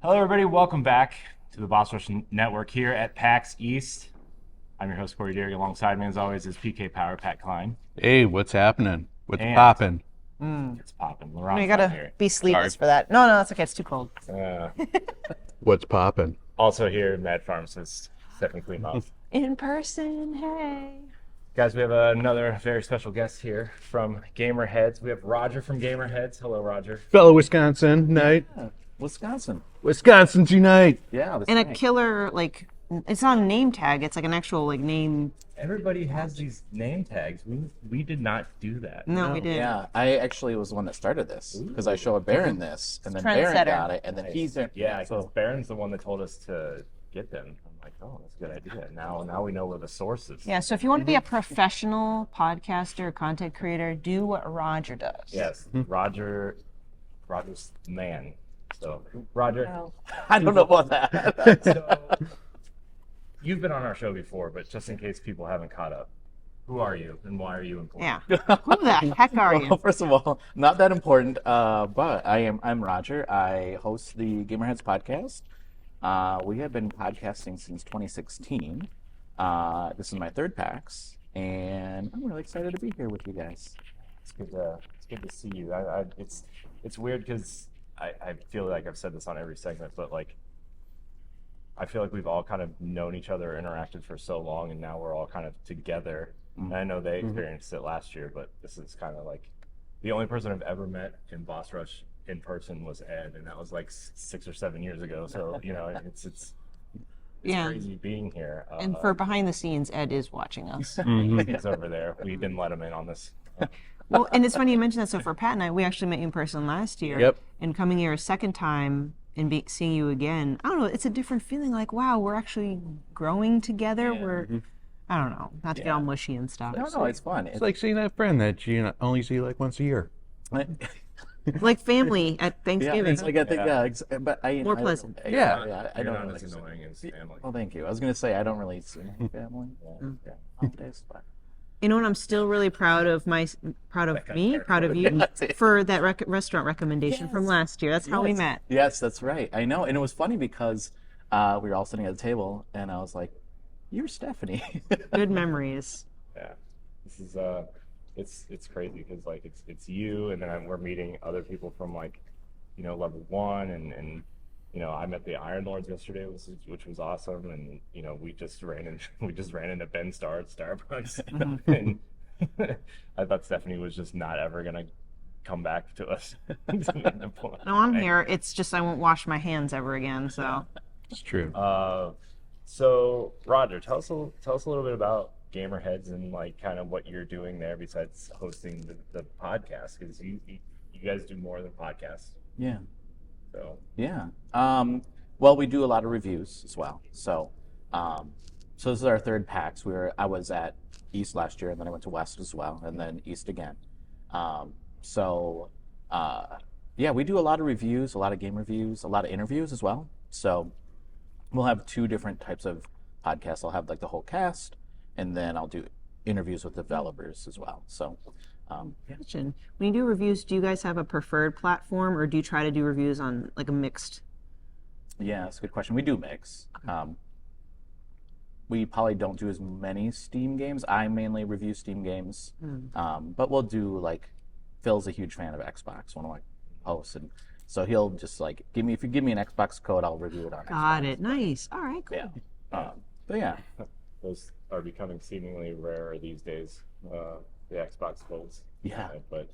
Hello, everybody. Welcome back to the Boss Rush Network here at PAX East. I'm your host, Corey Deering. Alongside me, as always, is PK Power, Pat Klein. Hey, what's happening? What's And- popping? It's popping. You Laurent's gotta not here. be sleeveless Sorry. for that. No, that's okay. It's too cold. What's popping? Also here, Mad Pharmacist, Stephanie Cleanmouth. In person, hey. Guys, we have another very special guest here from Gamerheads. We have Roger from Gamerheads. Hello, Roger. Fellow Wisconsin night. Wisconsin. Wisconsin's unite. Yeah. And a killer, like, it's not a name tag. It's like an actual, like, name. Everybody has these name tags. We did not do that. No, we didn't. Yeah, I actually was the one that started this because I showed Baron this, and then Baron Trendsetter. got it, and then he's in. Yeah, because So Baron's the one that told us to get them. I'm like, oh, that's a good idea. Now we know where the source is. Yeah, so if you want to be a professional podcaster, content creator, do what Roger does. Yes, Roger's the man. So, Roger, I don't know about that. so you've been on our show before, but just in case people haven't caught up, who are you and why are you important? Yeah. Who the heck are you? Well, first of all, not that important, but I'm Roger. I host the Gamerheads podcast. We have been podcasting since 2016. This is my third PAX, and I'm really excited to be here with you guys. It's good to see you. It's weird because I feel like I've said this on every segment, but like I feel like we've all kind of known each other, interacted for so long, and now we're all kind of together. And I know they experienced it last year, but this is kind of like the only person I've ever met in Boss Rush in person was Ed, and that was like 6 or 7 years ago. So it's Yeah. crazy being here. And for behind the scenes, Ed is watching us. He's over there. We didn't let him in on this. Well, and it's funny you mentioned that. So for Pat and I, we actually met you in person last year. Yep. And coming here a second time and seeing you again, I don't know, it's a different feeling. Like, wow, we're actually growing together. Yeah. We're, I don't know, not to get all mushy and stuff. No, it's fun. It's like seeing that friend that you only see like once a year. Like family at Thanksgiving. Yeah, it's like I think but More pleasant. I You're don't not really as annoying as family. Well, thank you. I was gonna say I don't really see my family. Yeah, holidays, but You know what? I'm still really proud of proud of you for that restaurant recommendation from last year. That's how we met. Yes, that's right. I know, and it was funny because we were all sitting at the table, and I was like, "You're Stephanie." Good memories. Yeah, this is it's crazy because like it's you, and then we're meeting other people from like level 1, and I met the Iron Lords yesterday, which was awesome, and we just ran into Ben Starr at Starbucks, and I thought Stephanie was just not ever gonna come back to us. No, I'm here. It's just I won't wash my hands ever again. So It's true. So Roger, tell us a little bit about Gamerheads and like kind of what you're doing there besides hosting the podcast, because you guys do more than podcasts. Yeah. So Yeah. Well, we do a lot of reviews as well. So this is our third PAX. I was at East last year, and then I went to West as well, and then East again. Yeah, we do a lot of reviews, a lot of game reviews, a lot of interviews as well. So we'll have two different types of podcasts. I'll have like the whole cast, and then I'll do interviews with developers as well. So question: when you do reviews, do you guys have a preferred platform, or do you try to do reviews on like a mixed? yeah, that's a good question. We do mix. We probably don't do as many Steam games. I mainly review Steam games, but we'll do like Phil's a huge fan of Xbox, one of my hosts, and so he'll just like if you give me an Xbox code, I'll review it on Xbox. Got it. Nice. All right. Cool. Yeah. But yeah, those are becoming seemingly rarer these days. The Xbox codes. Yeah. But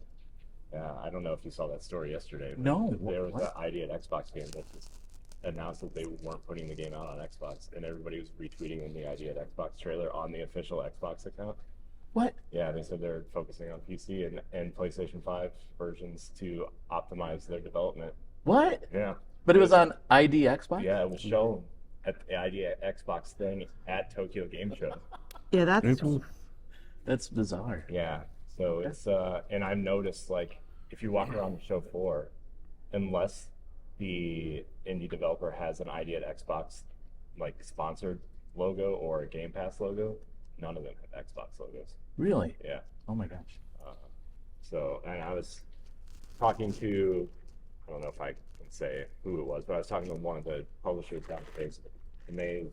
I don't know if you saw that story yesterday. But No, there was what? an idea at Xbox game that just announced that they weren't putting the game out on Xbox, and everybody was retweeting the idea at Xbox trailer on the official Xbox account. what? Yeah, they said they're focusing on PC and PlayStation 5 versions to optimize their development. What? Yeah. But it was on ID Xbox. Yeah, it was shown at the idea Xbox thing at Tokyo Game Show. Yeah, that's That's bizarre. Yeah. So it's and I've noticed like if you walk around the show floor, unless the indie developer has an idea at Xbox like sponsored logo or a Game Pass logo, none of them have Xbox logos. Really? Yeah. Oh my gosh. So, and I was talking to, I don't know if I can say who it was, but I was talking to one of the publishers down the page, and they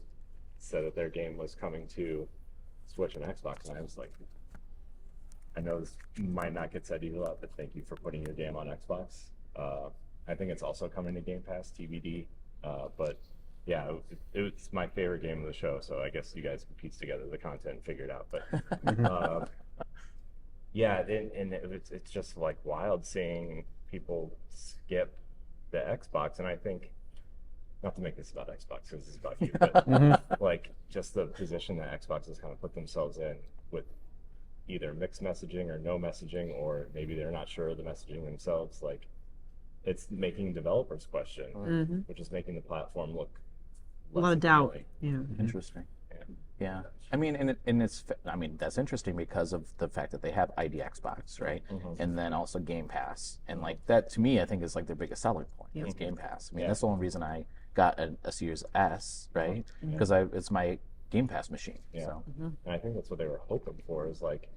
said that their game was coming to Switch and Xbox, and I was like, I know this might not get said either lot, but thank you for putting your game on Xbox. I think it's also coming to Game Pass, TBD. But yeah, it's my favorite game of the show, so I guess you guys can piece together the content and figure it out. But yeah, and it's just like wild seeing people skip the Xbox, and I think, not to make this about Xbox because this is about you, but like just the position that Xbox has kind of put themselves in with either mixed messaging or no messaging, or maybe they're not sure of the messaging themselves. Like, it's making developers question, which is making the platform look A lot of doubt. Yeah. Interesting. Yeah. I mean, that's interesting because of the fact that they have ID Xbox, right? And then also Game Pass. And like that, to me, I think is like their biggest selling point is Game Pass. I mean, that's the only reason I got a Series S, right? Because it's my Game Pass machine. Yeah. So. And I think that's what they were hoping for, is like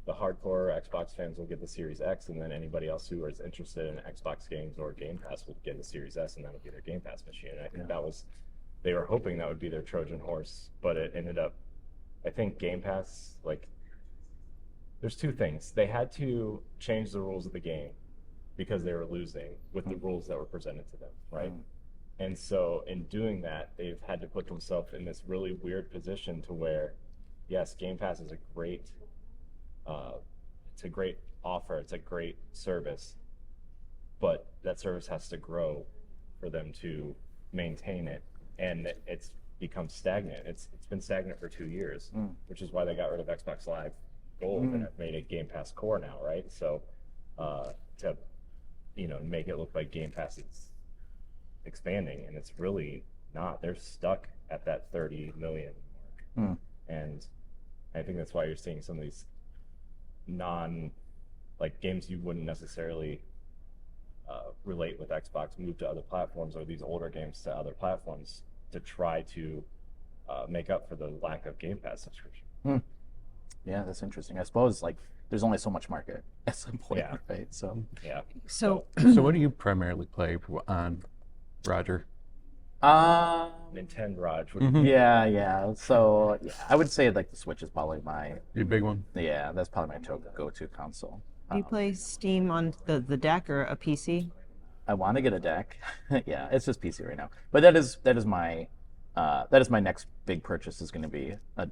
the hardcore Xbox fans will get the Series X, and then anybody else who is interested in Xbox games or Game Pass would get the Series S, and that'll be their Game Pass machine. And I think they were hoping that would be their Trojan horse, but it ended up, I think Game Pass, like, there's two things. They had to change the rules of the game because they were losing with the rules that were presented to them, right? And so in doing that, they've had to put themselves in this really weird position to where, yes, Game Pass is a great offer, it's a great service, but that service has to grow for them to maintain it, and it's become stagnant. It's been stagnant for 2 years, which is why they got rid of Xbox Live Gold and have made it Game Pass Core now, right? So to make it look like Game Pass is expanding, and it's really not. They're stuck at that 30 million mark, and I think that's why you're seeing some of these games you wouldn't necessarily relate with Xbox move to other platforms, or these older games to other platforms to try to make up for the lack of Game Pass subscription. Yeah, that's interesting. I suppose like there's only so much market at some point, right? So yeah. So what do you primarily play on, Roger? Nintendo Raj would yeah. So I would say like the Switch is probably Your big one? that's probably my go-to console. do you play Steam on the deck or a PC? I want to get a deck. Yeah, it's just PC right now. But that is my next big purchase is going to be the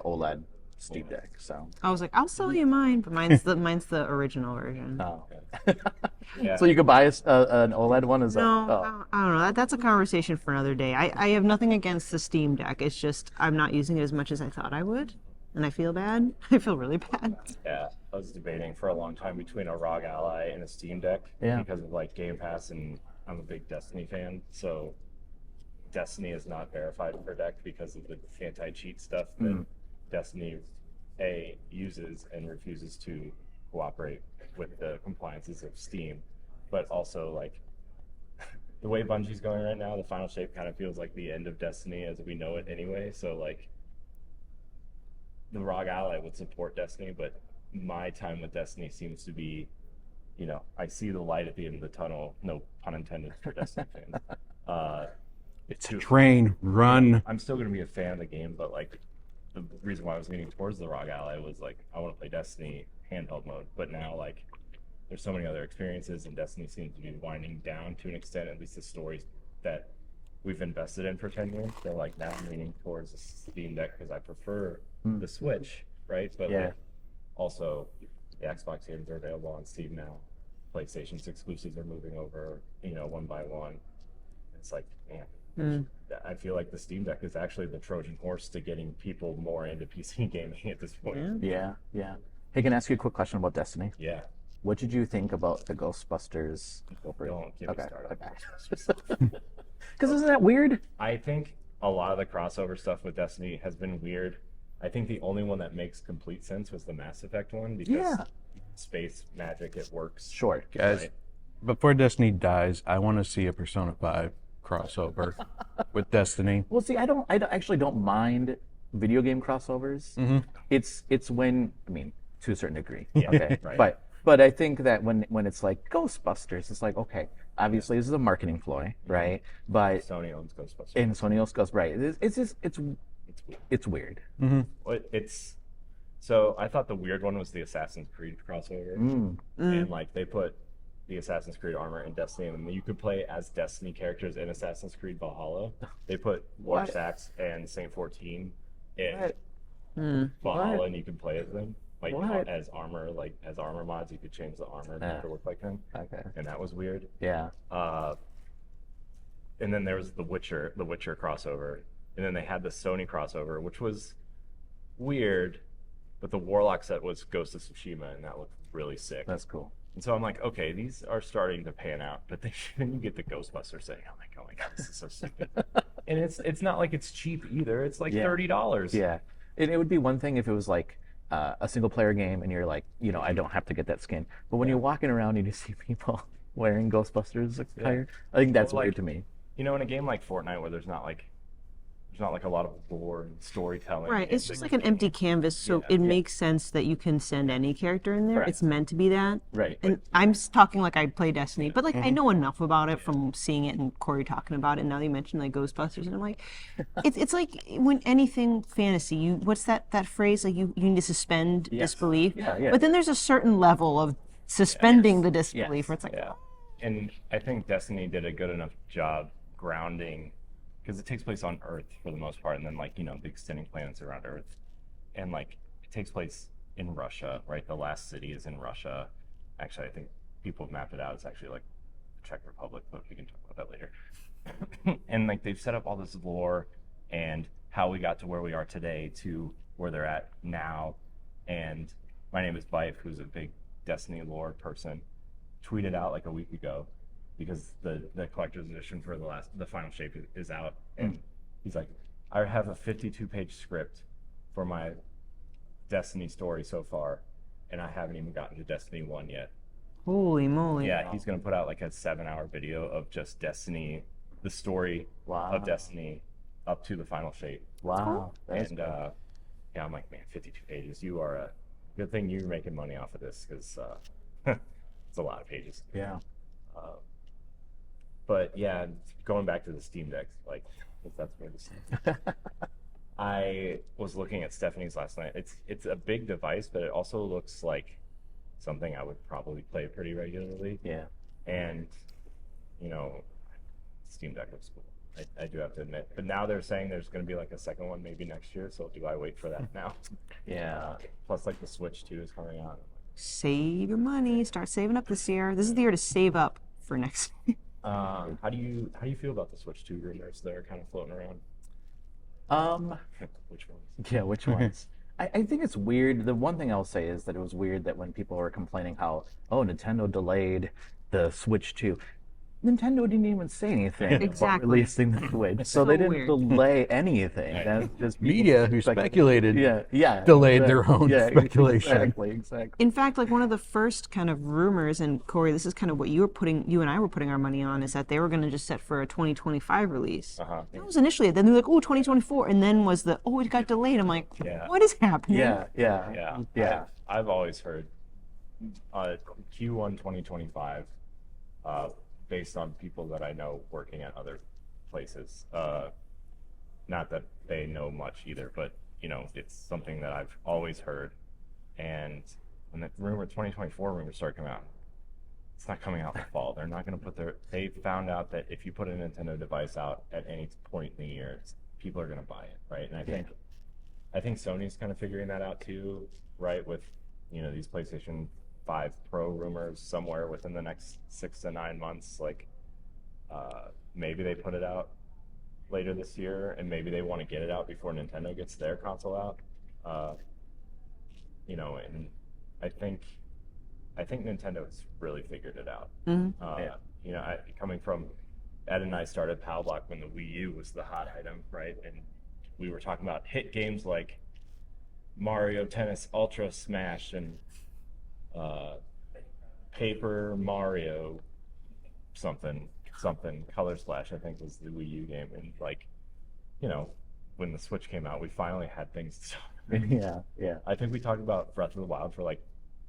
OLED Steam Deck. So I was like, I'll sell you mine, but mine's the original version. So you could buy an OLED one? No, I don't know. That's a conversation for another day. I have nothing against the Steam Deck. It's just I'm not using it as much as I thought I would, and I feel bad. I feel really bad. Yeah, I was debating for a long time between a ROG Ally and a Steam Deck because of like Game Pass, and I'm a big Destiny fan, so Destiny is not verified for deck because of the anti-cheat stuff that Destiny uses and refuses to cooperate with the compliances of Steam. But also, like, the way Bungie's going right now, the final shape kind of feels like the end of Destiny as we know it anyway. So like, the ROG Ally would support Destiny, but my time with Destiny seems to be, I see the light at the end of the tunnel, no pun intended for Destiny fans. It's a train, run. I'm still going to be a fan of the game, but like, the reason why I was leaning towards the ROG Ally was like, I want to play Destiny handheld mode, but now like there's so many other experiences, and Destiny seems to be winding down to an extent, at least the stories that we've invested in for 10 years. So like now I'm leaning towards the Steam Deck because I prefer the Switch, right? But like, also the Xbox games are available on Steam now. PlayStation's exclusives are moving over, one by one. It's like, man, I feel like the Steam Deck is actually the Trojan horse to getting people more into PC gaming at this point. Yeah. Hey, can I ask you a quick question about Destiny? Yeah. What did you think about the Ghostbusters? Don't get me started. Because isn't that weird? I think a lot of the crossover stuff with Destiny has been weird. I think the only one that makes complete sense was the Mass Effect one, because space magic, it works. Sure. Guys, right? Before Destiny dies, I want to see a Persona 5 crossover with Destiny. Well, see, I actually don't mind video game crossovers. It's when, I mean, to a certain degree. Okay. Right. But but I think that when it's like Ghostbusters, it's like, okay, obviously this is a marketing ploy, right? But Sony owns Ghostbusters. in Sony else goes right. It's just It's weird. it's weird. Well, it's so I thought the weird one was the Assassin's Creed crossover, and like they put the Assassin's Creed armor in Destiny, and you could play as Destiny characters in Assassin's Creed Valhalla. They put War What? Sax and Saint 14 in What? Valhalla, What? and you could play as them like What? as armor, like as armor mods. You could change the armor to look like them, Okay. and that was weird. Yeah. And then there was the Witcher crossover, and then they had the Sony crossover, which was weird, but the Warlock set was Ghost of Tsushima, and that looked really sick. That's cool. And so I'm like, okay, these are starting to pan out, but then you get the Ghostbusters thing. I'm like, oh my god, this is so stupid. And it's not like it's cheap either. It's like $30. Yeah. It would be one thing if it was like a single player game and you're like, I don't have to get that skin. But when you're walking around and you see people wearing Ghostbusters attire, I think that's Well, weird like, to me. in a game like Fortnite where there's not like a lot of lore and storytelling. Right. It's just like an empty canvas, so Yeah. it makes sense that you can send any character in there. Correct. It's meant to be that. Right. And I'm talking like I play Destiny, but like I know enough about it from seeing it and Corey talking about it. And now you mentioned like Ghostbusters, and I'm like, it's like when anything fantasy, what's that phrase? Like you need to suspend disbelief. Yeah. But then there's a certain level of suspending the disbelief where it's like, Yeah. And I think Destiny did a good enough job grounding, because it takes place on Earth for the most part, and then like the extending planets around Earth, and like it takes place in Russia, right? The last city is in Russia. Actually, I think people have mapped it out. It's actually like the Czech Republic, but we can talk about that later. And like they've set up all this lore and how we got to where we are today to where they're at now. And my name is Bife, who's a big Destiny lore person, tweeted out like a week ago, because the collector's edition for the final shape is out, and he's like, I have a 52-page script for my Destiny story so far, and I haven't even gotten to Destiny 1 yet. holy moly. Yeah, he's gonna put out like a 7-hour video of just Destiny, the story of Destiny up to the final shape. Wow. That's And yeah, I'm like, man, 52 pages. You are a good thing you're making money off of this, because it's a lot of pages. yeah. But yeah, going back to the Steam Deck, like, 'cause that's where this. I was looking at Stephanie's last night. It's a big device, but it also looks like something I would probably play pretty regularly. Yeah. And Steam Deck looks cool. I do have to admit. But now they're saying there's going to be like a second one maybe next year. So do I wait for that now? Yeah. Plus, like the Switch 2 is coming out. Save your money. Start saving up this year. This is the year to save up for next year. How do you feel about the Switch 2 rumors that are kind of floating around? Which ones? Yeah, which ones? I think it's weird. The one thing I'll say is that it was weird that when people were complaining how, Nintendo delayed the Switch 2, Nintendo didn't even say anything about Exactly. releasing the Switch, so they didn't weird. delay anything. That's just people Media who speculated exactly. delayed their own speculation. Exactly. In fact, like one of the first kind of rumors, and Corey, this is kind of what you and I were putting our money on, is that they were going to just set for a 2025 release. That was initially it. Then they were like, 2024, and then was it got delayed. I'm like, what is happening? Yeah. I've always heard Q1 2025, based on people that I know working at other places. Not that they know much either, but it's something that I've always heard. And when the 2024 rumors start coming out, it's not coming out in the fall. They're not going to they found out that if you put a Nintendo device out at any point in the year, people are going to buy it, right? And I think Sony's kind of figuring that out too, right? With these PlayStation 5 Pro rumors somewhere within the next 6 to 9 months. Like, maybe they put it out later this year, and maybe they want to get it out before Nintendo gets their console out. And I think Nintendo has really figured it out. Coming from Ed and I started Pal Block when the Wii U was the hot item, right? And we were talking about hit games like Mario Tennis Ultra Smash and Paper Mario something Color Splash, I think was the Wii U game. And when the Switch came out, we finally had things to talk about. Yeah. I think we talked about Breath of the Wild for like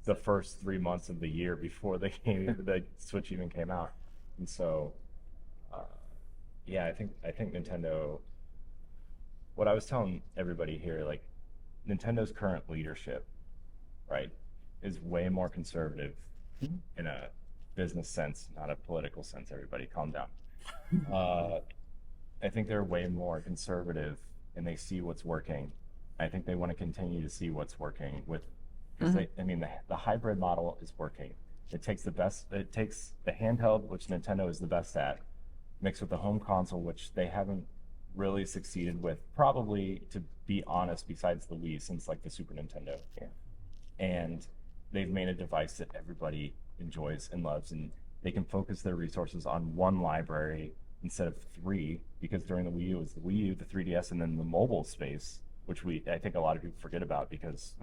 the first 3 months of the year before the Switch even came out. And so, yeah, I think Nintendo. What I was telling everybody here, like Nintendo's current leadership, right, is way more conservative in a business sense, not a political sense. Everybody, calm down. I think they're way more conservative, and they see what's working. I think they want to continue to see what's working with. I mean, the hybrid model is working. It takes the handheld, which Nintendo is the best at, mixed with the home console, which they haven't really succeeded with, probably, to be honest, besides the Wii, since like the Super Nintendo. Yeah. And they've made a device that everybody enjoys and loves, and they can focus their resources on one library instead of three, because during the Wii U, it was the Wii U, the 3DS, and then the mobile space, which I think a lot of people forget about because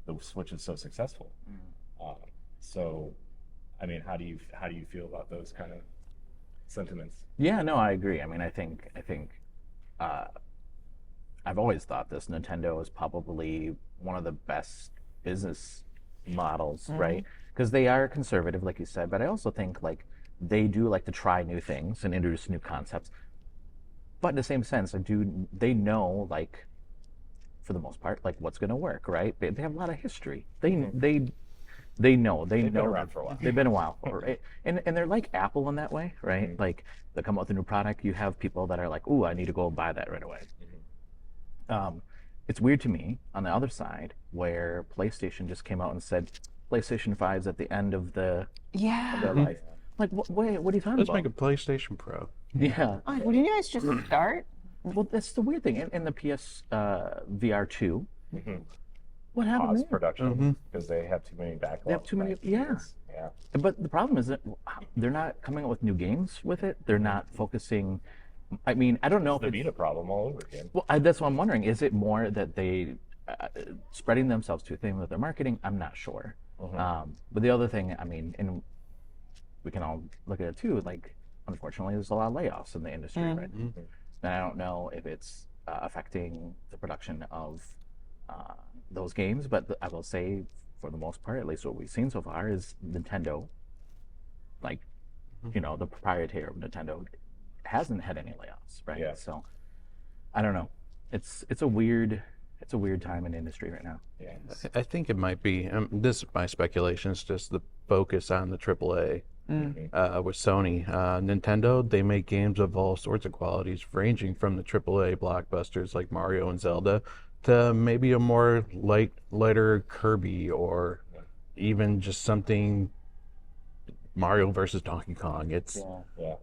the Switch is so successful. So, I mean, how do you feel about those kind of sentiments? Yeah, no, I agree. I mean, I think I've always thought this. Nintendo is probably one of the best business models, right? Because they are conservative, like you said, but I also think like they do like to try new things and introduce new concepts. But in the same sense, they know, like, for the most part, like what's going to work, right? They have a lot of history. They know. They've been around for a while. They've been a while, right? And they're like Apple in that way, right? Like they come out with a new product, you have people that are like, "Ooh, I need to go buy that right away." It's weird to me on the other side where PlayStation just came out and said PlayStation 5's at the end of their life. Like, wait, what are you talking Let's about? make a PlayStation Pro. Yeah. Oh, well, didn't you guys just start? Well, that's the weird thing. In the PS VR 2, what happened Pause there? production because they have too many backlogs. They have too many, yeah. But the problem is that they're not coming up with new games with it. They're not focusing. I mean, I don't know The if Vita problem all over again. well, that's what I'm wondering. Is it more that they spreading themselves too thin with their marketing? I'm not sure. But the other thing, I mean, and we can all look at it too. Like, unfortunately, there's a lot of layoffs in the industry, right? And I don't know if it's affecting the production of those games, but I will say, for the most part, at least what we've seen so far, is Nintendo, like, the proprietor of Nintendo, hasn't had any layoffs, right? Yeah. So, I don't know. It's a weird time in the industry right now. Yeah. I think it might be, this is my speculation, it's just the focus on the AAA with Sony. Nintendo, they make games of all sorts of qualities, ranging from the AAA blockbusters like Mario and Zelda to maybe a more lighter Kirby, or even just something Mario versus Donkey Kong. It's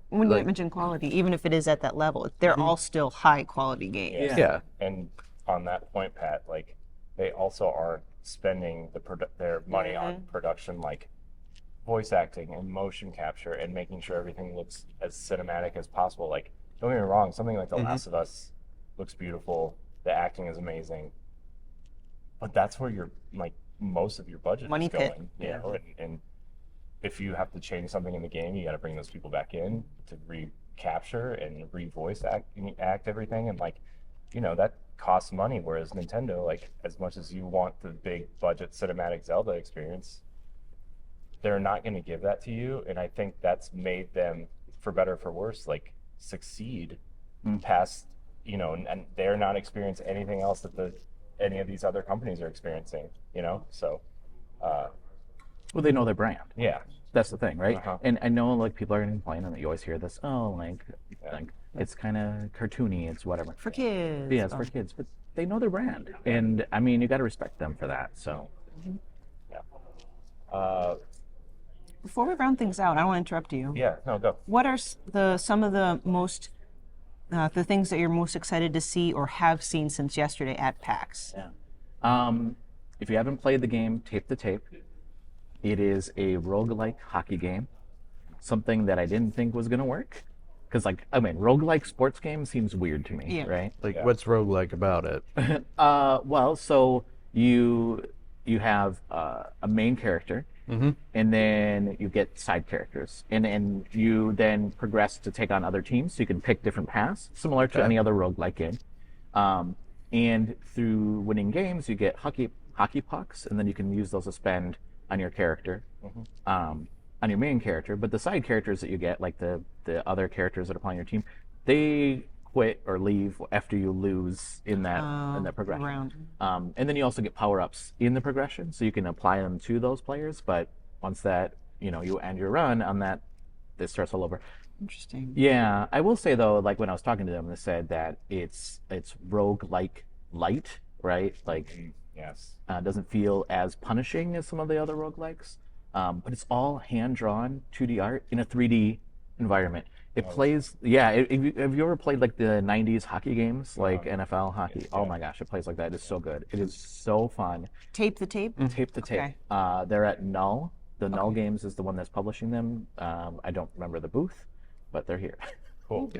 When you mention quality, even if it is at that level, they're all still high quality games. yeah. And on that point, Pat, like they also aren't spending their money on production, like voice acting and motion capture and making sure everything looks as cinematic as possible. Like, don't get me wrong, something like The Last of Us looks beautiful. The acting is amazing, but that's where most of your budget Money is pit. going. And if you have to change something in the game, you got to bring those people back in to recapture and re-voice act everything, and that costs money. Whereas Nintendo, like, as much as you want the big budget cinematic Zelda experience, they're not going to give that to you, and I think that's made them, for better or for worse, like succeed past. And they're not experiencing anything else that any of these other companies are experiencing, so. Well, they know their brand. Yeah. That's the thing, right? And I know, like, people are going to complain, and you always hear this, like it's kind of cartoony, it's whatever. For kids. Yeah, it's for kids, but they know their brand. And, I mean, you got to respect them for that, so. Before we round things out, I don't want to interrupt you. Yeah, no, go. What are some of the most the things that you're most excited to see or have seen since yesterday at PAX? Yeah. If you haven't played the game, Tape the Tape. It is a roguelike hockey game. Something that I didn't think was going to work. Because, roguelike sports game seems weird to me, right? What's roguelike about it? Well, so you have a main character, and then you get side characters, and you then progress to take on other teams, so you can pick different paths, similar to any other roguelike game. And through winning games, you get hockey pucks, and then you can use those to spend on your character, on your main character, but the side characters that you get, like the other characters that are playing your team, they quit or leave after you lose in that progression. round. And then you also get power-ups in the progression, so you can apply them to those players. But once that you end your run on that, this starts all over. Interesting. Yeah, I will say though, like when I was talking to them, they said that it's rogue-like light, right? Like, Yes. doesn't feel as punishing as some of the other roguelikes. But it's all hand-drawn 2D art in a 3D environment. It plays, yeah. Have you ever played like the '90s hockey games, like NFL hockey? Oh my gosh, it plays like that. It's so good. It is so fun. Tape the tape. Tape the tape. Okay. They're at Null. The Null Games is the one that's publishing them. I don't remember the booth, but they're here. Cool.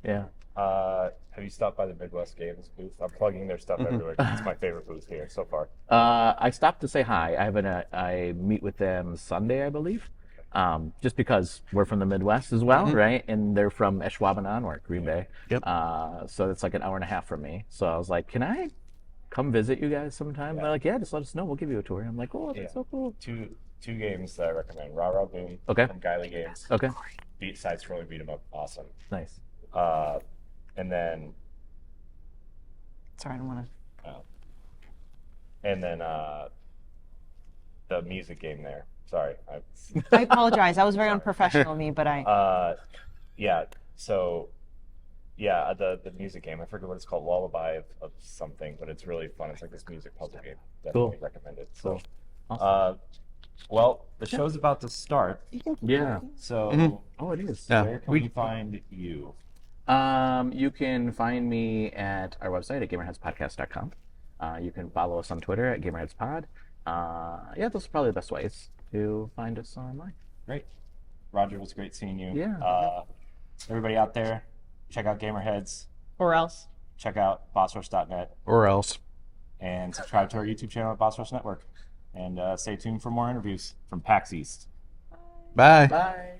Yeah. Have you stopped by the Midwest Games booth? I'm plugging their stuff everywhere. It's my favorite booth here so far. I stopped to say hi. I meet with them Sunday, I believe. Just because we're from the Midwest as well, right? And they're from Ashwaubenon or Green Bay. Yep. So it's like an hour and a half from me. So I was like, can I come visit you guys sometime? They're like, yeah, just let us know. We'll give you a tour. I'm like, oh, that's so cool. Two games that I recommend. Rah Rah Boom from Guiley Games. Okay. Side scrolling beat 'em up. Awesome. Nice. And then Sorry, I don't want to. and then the music game there. Sorry. I apologize. That was very unprofessional of me, but yeah. So yeah, the music game. I forget what it's called. Lullaby of something, but it's really fun. It's like this music puzzle game. Definitely recommend it. So, Awesome. well, the show's about to start. Yeah. So, Oh, it is. where can we find you? You can find me at our website at gamerheadspodcast.com. You can follow us on Twitter at gamerheadspod. Yeah, those are probably the best ways to find us online. Great. Roger, it was great seeing you. Yeah. Everybody out there, check out Gamerheads, or else. check out bossrush.net, Or else. and subscribe to our YouTube channel at Boss Rush Network. And stay tuned for more interviews from PAX East. Bye. Bye.